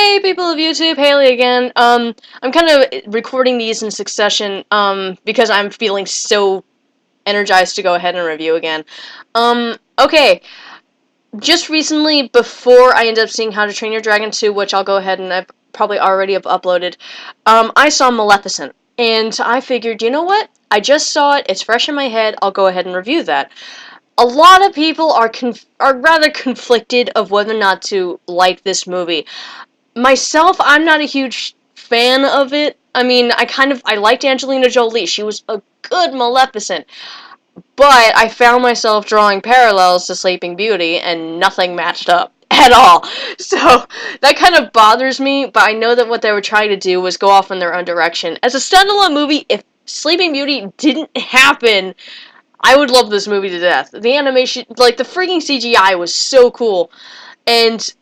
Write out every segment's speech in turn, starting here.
Hey, people of YouTube, Haley again. I'm kind of recording these in succession, because I'm feeling so energized to go ahead and review again. Okay, just recently, before I ended up seeing How to Train Your Dragon 2, which I'll go ahead and I've probably already have uploaded, I saw Maleficent, and I figured, you know what? I just saw it, it's fresh in my head, I'll go ahead and review that. A lot of people are rather conflicted of whether or not to like this movie. Myself, I'm not a huge fan of it. I mean, I liked Angelina Jolie. She was a good Maleficent. But I found myself drawing parallels to Sleeping Beauty, and nothing matched up at all. So, that kind of bothers me, but I know that what they were trying to do was go off in their own direction. As a standalone movie, if Sleeping Beauty didn't happen, I would love this movie to death. The animation, like, the freaking CGI was so cool. And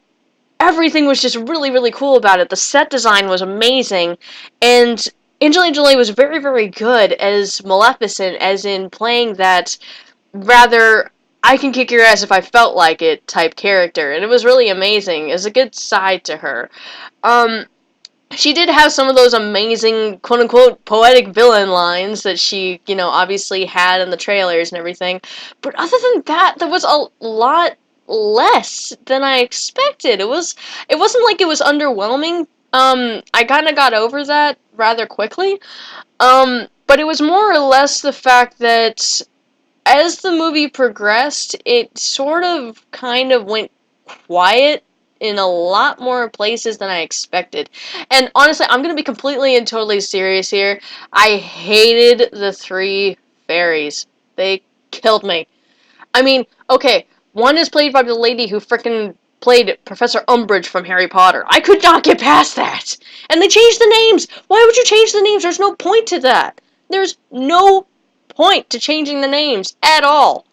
everything was just really, really cool about it. The set design was amazing, and Angelina Jolie was very, very good as Maleficent, as in playing that rather I can kick your ass if I felt like it type character, and it was really amazing. It's a good side to her. Um, she did have some of those amazing quote-unquote poetic villain lines that she, obviously had in the trailers and everything. But other than that, there was a lot less than I expected. It wasn't like it was underwhelming. I kind of got over that rather quickly. But it was more or less the fact that as the movie progressed, it sort of kind of went quiet in a lot more places than I expected. And honestly, I'm gonna be completely and totally serious here. I hated the three fairies. They killed me. I mean, okay, one is played by the lady who frickin' played Professor Umbridge from Harry Potter. I could not get past that. And they changed the names. Why would you change the names? There's no point to that. There's no point to changing the names at all.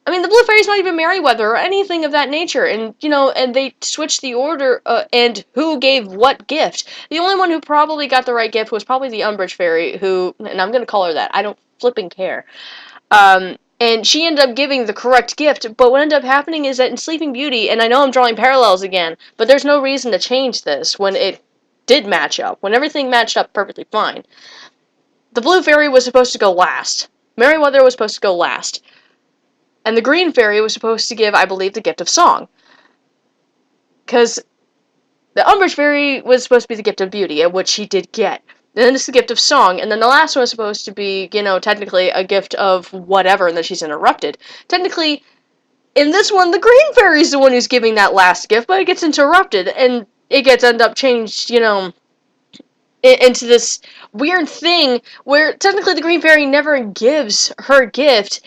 I mean, the Blue Fairy's not even Merryweather or anything of that nature, and, and they switched the order, and who gave what gift. The only one who probably got the right gift was probably the Umbridge Fairy, who, and I'm gonna call her that, I don't flipping care. And she ended up giving the correct gift, but what ended up happening is that in Sleeping Beauty, and I know I'm drawing parallels again, but there's no reason to change this when it did match up, when everything matched up perfectly fine. The Blue Fairy was supposed to go last. Merryweather was supposed to go last. And the Green Fairy was supposed to give, I believe, the gift of song. Because the Umbridge Fairy was supposed to be the gift of beauty, and which she did get. And then it's the gift of song, and then the last one was supposed to be, technically a gift of whatever, and then she's interrupted. Technically, in this one, the Green Fairy's the one who's giving that last gift, but it gets interrupted, and it gets end up changed, into this weird thing where technically the Green Fairy never gives her gift,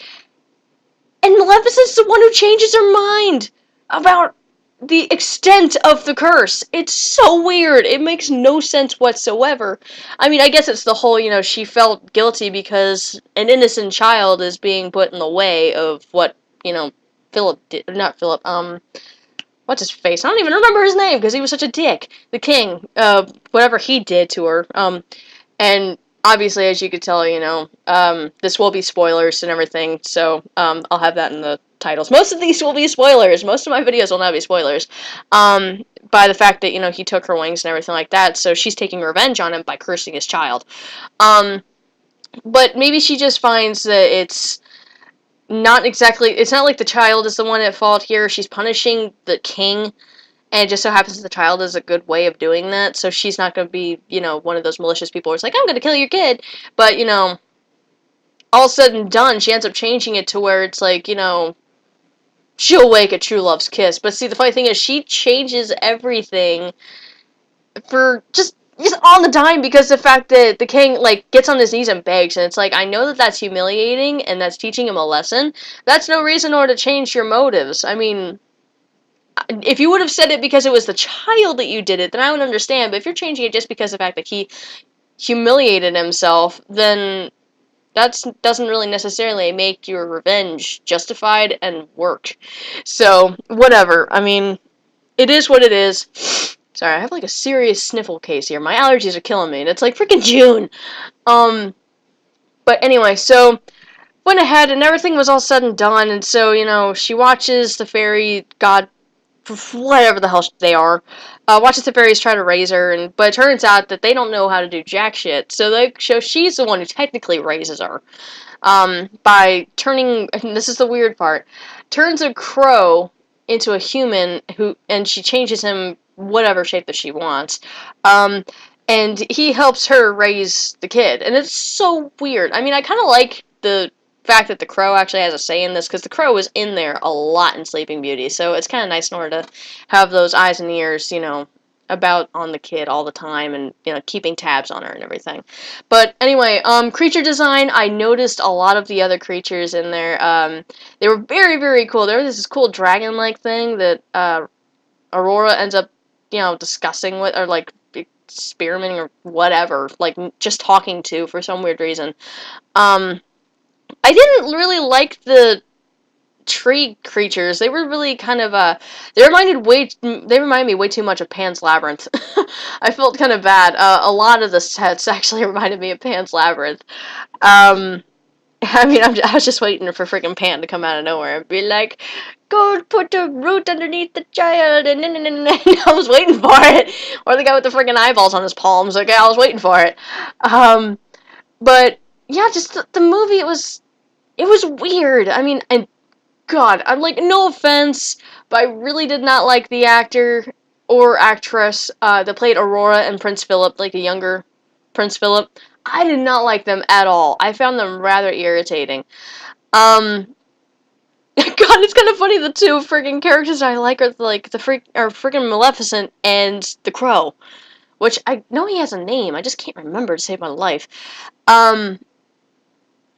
and Maleficent's the one who changes her mind about the extent of the curse. It's so weird. It makes no sense whatsoever. I mean, I guess it's the whole, she felt guilty because an innocent child is being put in the way of what, Philip did. Not Philip, what's his face? I don't even remember his name because he was such a dick. The king, whatever he did to her. And obviously, as you could tell, this will be spoilers and everything, so I'll have that in the titles. Most of these will be spoilers. Most of my videos will not be spoilers. By the fact that, he took her wings and everything like that, so she's taking revenge on him by cursing his child. But maybe she just finds that it's not like the child is the one at fault here. She's punishing the king, and it just so happens that the child is a good way of doing that, so she's not going to be, one of those malicious people where it's like, I'm going to kill your kid. But, all said and done, she ends up changing it to where it's like, she'll wake a true love's kiss. But see, the funny thing is, she changes everything for just on the dime because the fact that the king, gets on his knees and begs, and it's like, I know that that's humiliating, and that's teaching him a lesson. That's no reason or to change your motives. I mean, if you would have said it because it was the child that you did it, then I would understand. But if you're changing it just because of the fact that he humiliated himself, then that doesn't really necessarily make your revenge justified and work. So, whatever. I mean, it is what it is. Sorry, I have a serious sniffle case here. My allergies are killing me, and it's freaking June. But anyway, so went ahead and everything was all said and done, and so, she watches the fairy god whatever the hell they are, watches the fairies try to raise her, but it turns out that they don't know how to do jack shit. So she's the one who technically raises her, by turning. And this is the weird part. Turns a crow into a human and she changes him whatever shape that she wants. Um, and he helps her raise the kid, and it's so weird. I mean, I kind of like the fact that the crow actually has a say in this, because the crow was in there a lot in Sleeping Beauty, so it's kind of nice in order to have those eyes and ears, about on the kid all the time, and keeping tabs on her and everything. But anyway, creature design, I noticed a lot of the other creatures in there. They were very, very cool. There was this cool dragon-like thing that Aurora ends up, discussing with, or like experimenting or whatever, like just talking to for some weird reason. I didn't really like the tree creatures. They were really kind of they remind me way too much of Pan's Labyrinth. I felt kind of bad. A lot of the sets actually reminded me of Pan's Labyrinth. I mean, I was just waiting for freaking Pan to come out of nowhere and be like, "Go put a root underneath the child," and I was waiting for it. Or the guy with the freaking eyeballs on his palms. Okay, I was waiting for it. But yeah, just the movie. It was weird. I mean, and God, I'm like, no offense, but I really did not like the actor or actress that played Aurora and Prince Philip, like a younger Prince Philip. I did not like them at all. I found them rather irritating. God, it's kind of funny. The two freaking characters I like are like the freaking Maleficent and the Crow, which I know he has a name. I just can't remember to save my life. In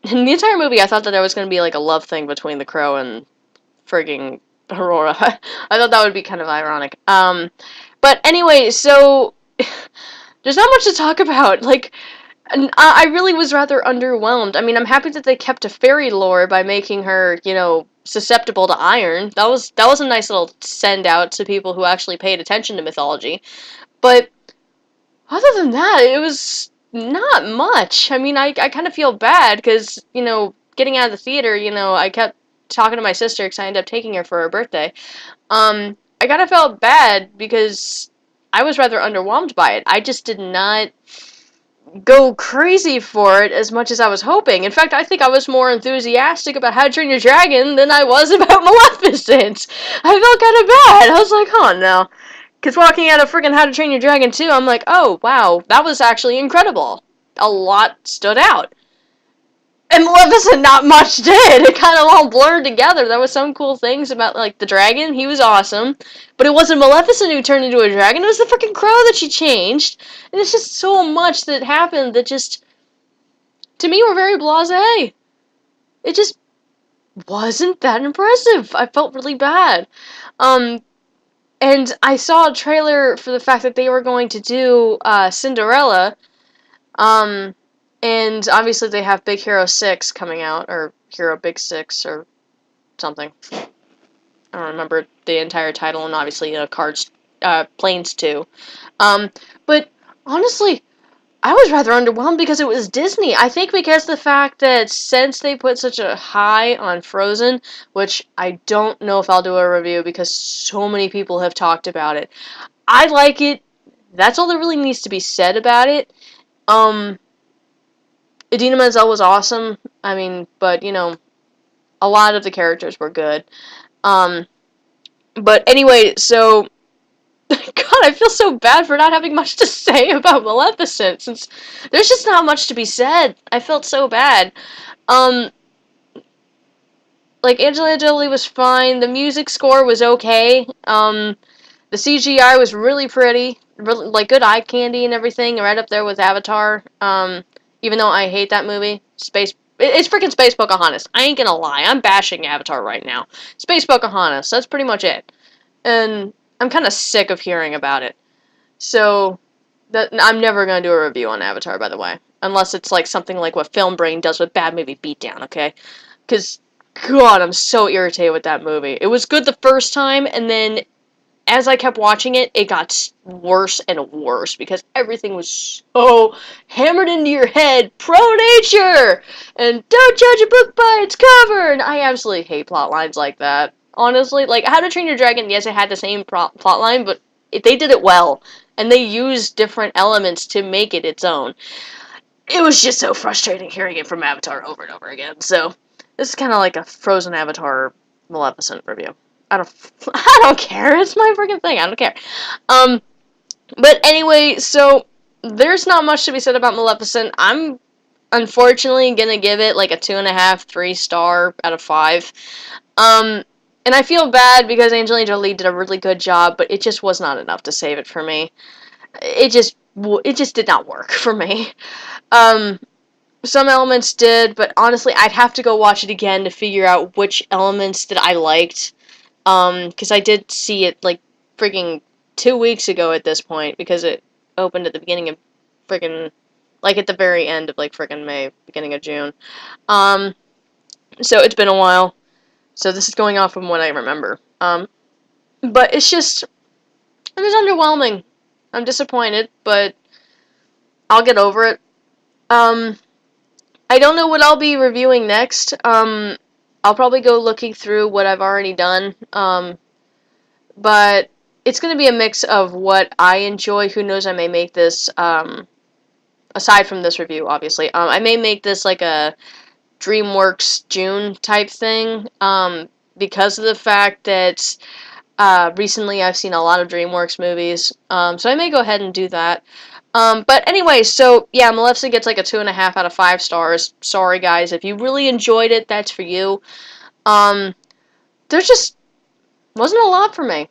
the entire movie, I thought that there was going to be like a love thing between the Crow and frigging Aurora. I thought that would be kind of ironic. But anyway, so there's not much to talk about. Like, I really was rather underwhelmed. I mean, I'm happy that they kept a fairy lore by making her, susceptible to iron. That was a nice little send out to people who actually paid attention to mythology. But other than that, it was not much. I mean, I kind of feel bad because, getting out of the theater, I kept talking to my sister because I ended up taking her for her birthday. I kind of felt bad because I was rather underwhelmed by it. I just did not go crazy for it as much as I was hoping. In fact, I think I was more enthusiastic about How to Train Your Dragon than I was about Maleficent. I felt kind of bad. I was like, oh no. Because walking out of freaking How to Train Your Dragon 2, I'm like, oh, wow, that was actually incredible. A lot stood out. And Maleficent, not much did. It kind of all blurred together. There was some cool things about, like, the dragon. He was awesome. But it wasn't Maleficent who turned into a dragon. It was the freaking crow that she changed. And it's just so much that happened that just, to me, were very blasé. It just wasn't that impressive. I felt really bad. And I saw a trailer for the fact that they were going to do Cinderella. And obviously they have Big Hero 6 coming out, or Hero Big 6, or something. I don't remember the entire title, and obviously, Planes 2. But honestly, I was rather underwhelmed because it was Disney. I think because the fact that since they put such a high on Frozen, which I don't know if I'll do a review because so many people have talked about it. I like it. That's all that really needs to be said about it. Idina Menzel was awesome. I mean, but, a lot of the characters were good. But anyway, so, God, I feel so bad for not having much to say about Maleficent, since there's just not much to be said. I felt so bad. Like, Angelina Jolie was fine. The music score was okay. The CGI was really pretty. Really, like, good eye candy and everything, right up there with Avatar. Even though I hate that movie. It's freaking Space Pocahontas. I ain't gonna lie. I'm bashing Avatar right now. Space Pocahontas. That's pretty much it. And I'm kind of sick of hearing about it. So, I'm never gonna do a review on Avatar, by the way. Unless it's like something like what Film Brain does with Bad Movie Beatdown, okay? Because, God, I'm so irritated with that movie. It was good the first time, and then as I kept watching it, it got worse and worse because everything was so hammered into your head. Pro-nature! And don't judge a book by its cover! And I absolutely hate plot lines like that. honestly. Like, How to Train Your Dragon, yes, it had the same plot line, but they did it well. And they used different elements to make it its own. It was just so frustrating hearing it from Avatar over and over again. So, this is kind of like a Frozen Avatar Maleficent review. I don't, I don't care. It's my freaking thing. I don't care. But anyway, so there's not much to be said about Maleficent. I'm unfortunately gonna give it like a 2.5, 3 star out of 5. Um, and I feel bad because Angelina Jolie did a really good job, but it just was not enough to save it for me. It just did not work for me. Um, some elements did, but honestly, I'd have to go watch it again to figure out which elements that I liked. Because I did see it like freaking 2 weeks ago at this point, because it opened at the beginning of freaking, like at the very end of like freaking May, beginning of June. Um, so it's been a while. So this is going off from what I remember. But it was underwhelming. I'm disappointed, but I'll get over it. Um, I don't know what I'll be reviewing next. I'll probably go looking through what I've already done. But it's going to be a mix of what I enjoy. Who knows, I may make this, aside from this review, obviously. I may make this like a DreamWorks June type thing, because of the fact that recently I've seen a lot of DreamWorks movies, so I may go ahead and do that. But anyway, so yeah, Maleficent gets like a 2.5 out of 5 stars. Sorry guys, if you really enjoyed it, that's for you. Um, there just wasn't a lot for me.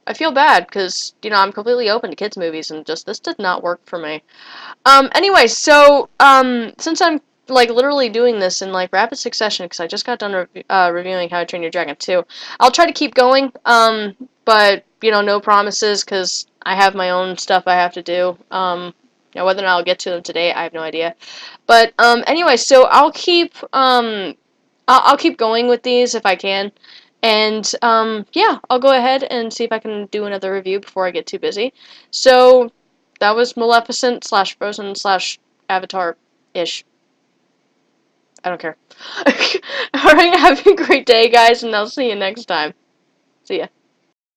I feel bad because, I'm completely open to kids movies, and just this did not work for me. Anyway, so, since I'm, like, literally doing this in, like, rapid succession, because I just got done reviewing How to Train Your Dragon 2, I'll try to keep going, but, no promises, because I have my own stuff I have to do. Whether or not I'll get to them today, I have no idea. But, anyway, so I'll keep going with these if I can. And, yeah, I'll go ahead and see if I can do another review before I get too busy. So, that was Maleficent / Frozen / Avatar-ish. I don't care. Alright, have a great day, guys, and I'll see you next time. See ya.